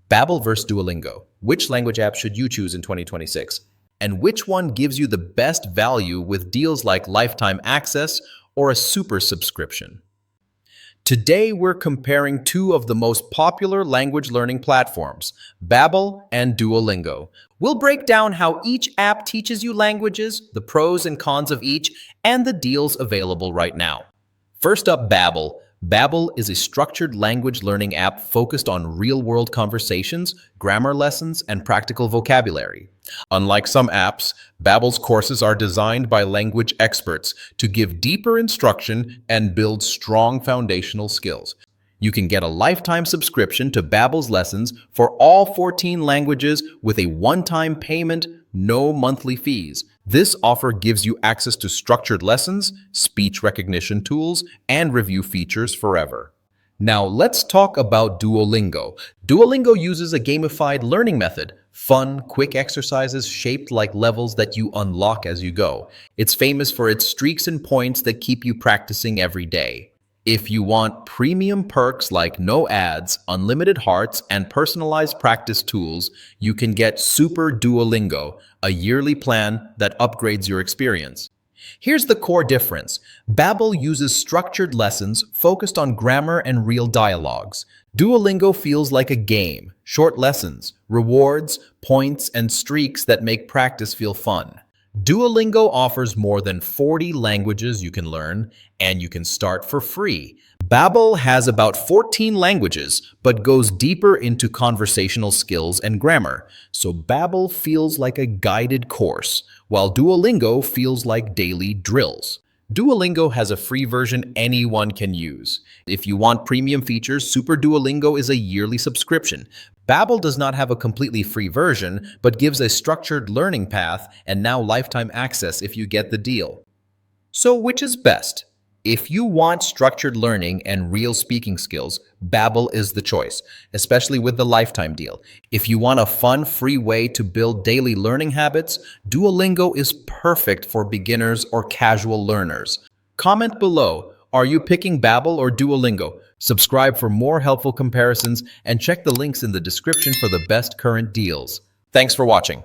Babbel versus Duolingo. Which language app should you choose in 2026? And which one gives you the best value with deals like lifetime access or a super subscription? Today, we're comparing two of the most popular language learning platforms, Babbel and Duolingo. We'll break down how each app teaches you languages, the pros and cons of each, and the deals available right now. First up, Babbel. Babbel is a structured language learning app focused on real-world conversations, grammar lessons, and practical vocabulary. Unlike some apps, Babbel's courses are designed by language experts to give deeper instruction and build strong foundational skills. You can get a lifetime subscription to Babbel's lessons for all 14 languages with a one-time payment, no monthly fees. This offer gives you access to structured lessons, speech recognition tools, and review features forever. Now let's talk about Duolingo. Duolingo uses a gamified learning method, fun, quick exercises shaped like levels that you unlock as you go. It's famous for its streaks and points that keep you practicing every day. If you want premium perks like no ads, unlimited hearts, and personalized practice tools, you can get Super Duolingo, a yearly plan that upgrades your experience. Here's the core difference. Babbel uses structured lessons focused on grammar and real dialogues. Duolingo feels like a game, short lessons, rewards, points, and streaks that make practice feel fun. Duolingo offers more than 40 languages you can learn, and you can start for free. Babbel has about 14 languages, but goes deeper into conversational skills and grammar. So Babbel feels like a guided course, while Duolingo feels like daily drills. Duolingo has a free version anyone can use. If you want premium features, Super Duolingo is a yearly subscription. Babbel does not have a completely free version, but gives a structured learning path and now lifetime access if you get the deal. So which is best? If you want structured learning and real speaking skills, Babbel is the choice, especially with the lifetime deal. If you want a fun, free way to build daily learning habits, Duolingo is perfect for beginners or casual learners. Comment below, are you picking Babbel or Duolingo? Subscribe for more helpful comparisons and check the links in the description for the best current deals. Thanks for watching.